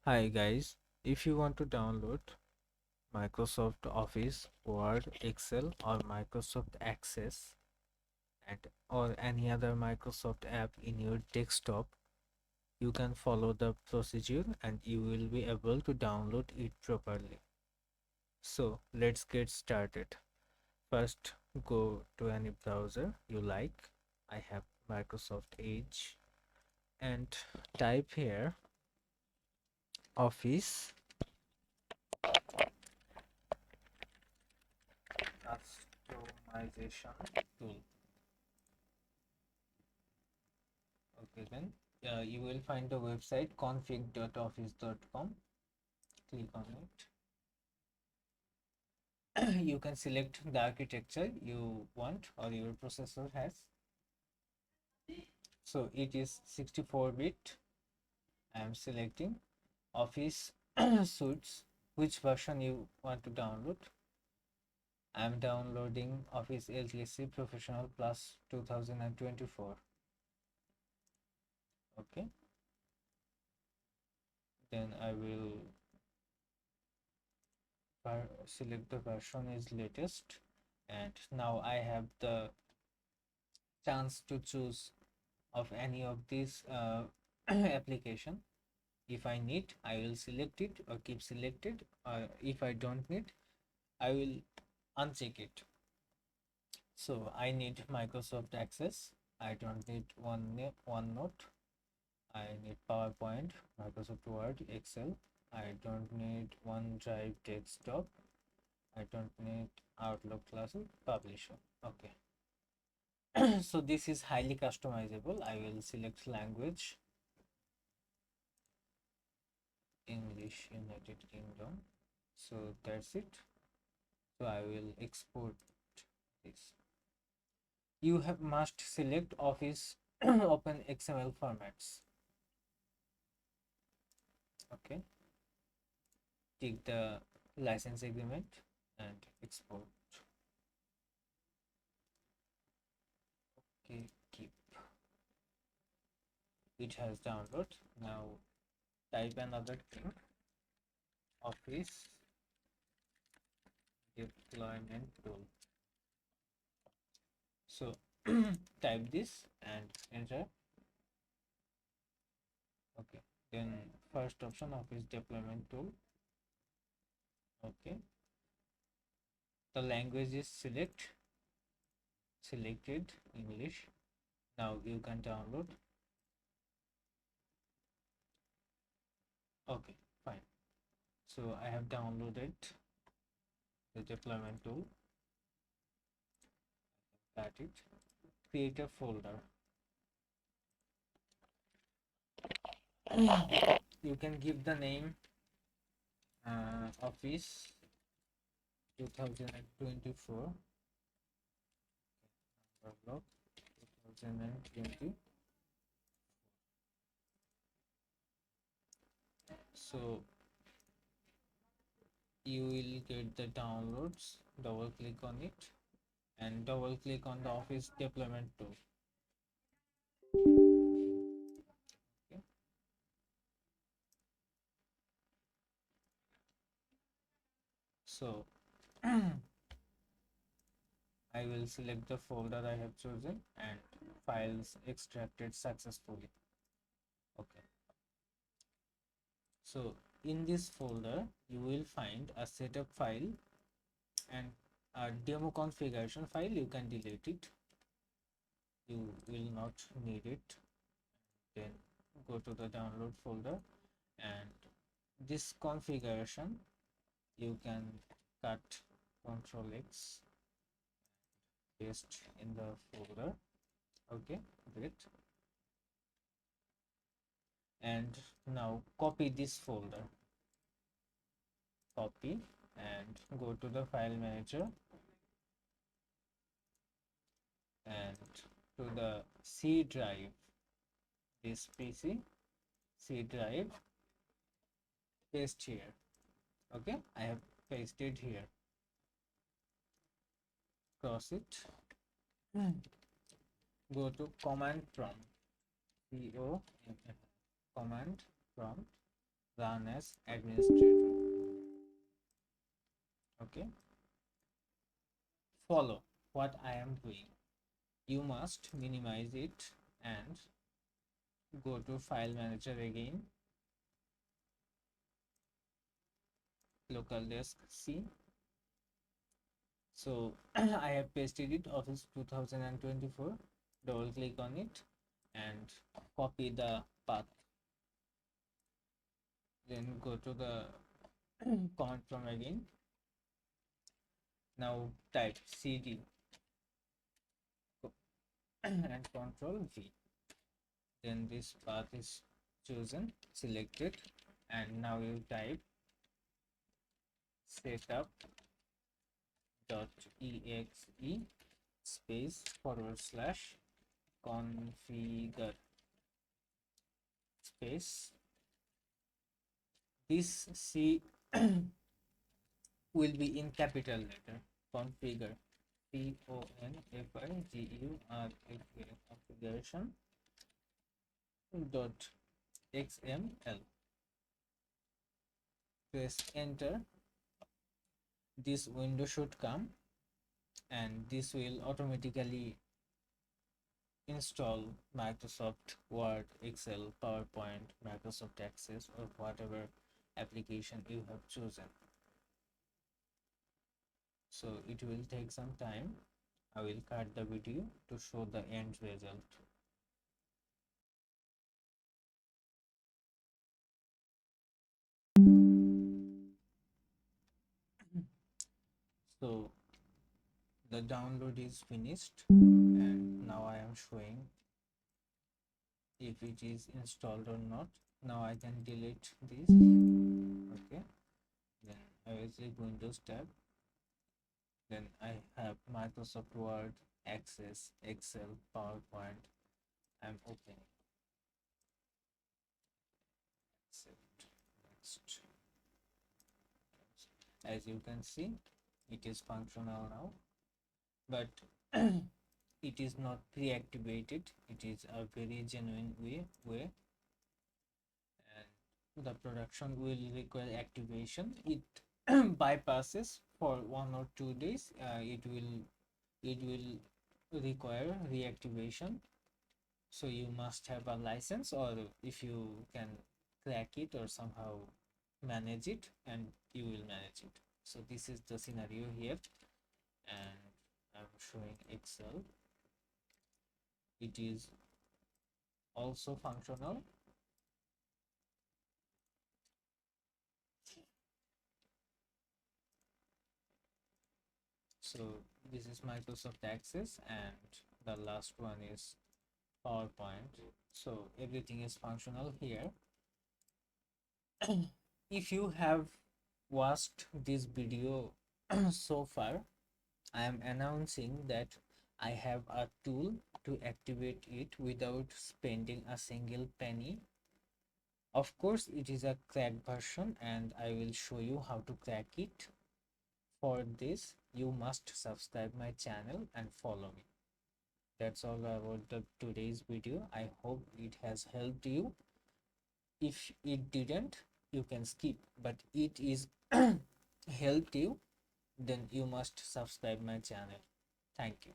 Hi guys, if you want to download Microsoft Office, Word, Excel or Microsoft Access and or any other Microsoft app in your desktop, you can follow the procedure and you will be able to download it properly. So let's get started. First, go to any browser you like. I have Microsoft Edge and type here Office customization tool. Okay, then you will find the website config.office.com. Click on it. You can select the architecture you want or your processor has. So it is 64-bit. I am selecting Office Suites, which version you want to download. I am downloading Office LTC Professional Plus 2024. Okay, then I will select the version is latest, and now I have the chance to choose of any of these application. If I need, I will select it or keep selected. If I don't need, I will uncheck it. So I need Microsoft Access. I don't need OneNote. I need PowerPoint, Microsoft Word, Excel. I don't need OneDrive desktop. I don't need Outlook Classic Publisher. Okay. So this is highly customizable. I will select language, English, United Kingdom. So that's it. So I will export this. You have must select Office Open XML formats. Okay. Take the license agreement and export. Okay, keep. It has download. Now type another thing. Office deployment tool. So type this and enter. Okay, then first option Office deployment tool. Okay, the language is selected English. Now you can download. Okay, fine. So I have downloaded the deployment tool. Got it. Create a folder. You can give the name Office 2024 Outlook 2020. So you will get the downloads. Double click on it and double click on the Office deployment tool. Okay. So I will select the folder I have chosen and files extracted successfully. Okay. So in this folder, you will find a setup file and a demo configuration file. You can delete it. You will not need it. Then go to the download folder and this configuration you can cut Ctrl X, paste in the folder. Okay, great. And now copy this folder, copy and go to the file manager and to the C drive, this PC C drive, paste here. Okay, I have pasted here. Cross it. Go to command prompt, command prompt, run as administrator. Okay, follow what I am doing. You must minimize it and go to file manager again, local disk C. So I have pasted it, Office 2024. Double click on it and copy the path. Then go to the command prompt again. Now type cd and control V. Then this path is chosen, selected, and now you type setup.exe space / configure space. This C will be in capital letter. Configure, CONFIGURE, configuration dot XML. Press enter. This window should come, and this will automatically install Microsoft Word, Excel, PowerPoint, Microsoft Access, or whatever application you have chosen. So it will take some time. I will cut the video to show the end result. So the download is finished, and now I am showing if it is installed or not. Now I can delete this. Okay, then I will click Windows tab. Then I have Microsoft Word, Access, Excel, PowerPoint. I'm opening. Accept. Next. As you can see, it is functional now, but it is not pre-activated. It is a very genuine way, and the production will require activation. It bypasses for 1 or 2 days. It will require reactivation. So you must have a license, or if you can crack it or somehow manage it, and you will manage it. So this is the scenario here, and I'm showing Excel. It is also functional. So this is Microsoft Access, and the last one is PowerPoint. So everything is functional here. If you have watched this video so far, I am announcing that I have a tool to activate it without spending a single penny. Of course, it is a cracked version, and I will show you how to crack it. For this, you must subscribe my channel and follow me. That's all about the today's video. I hope it has helped you. If it didn't, you can skip, but it is helped you, then you must subscribe my channel. Thank you.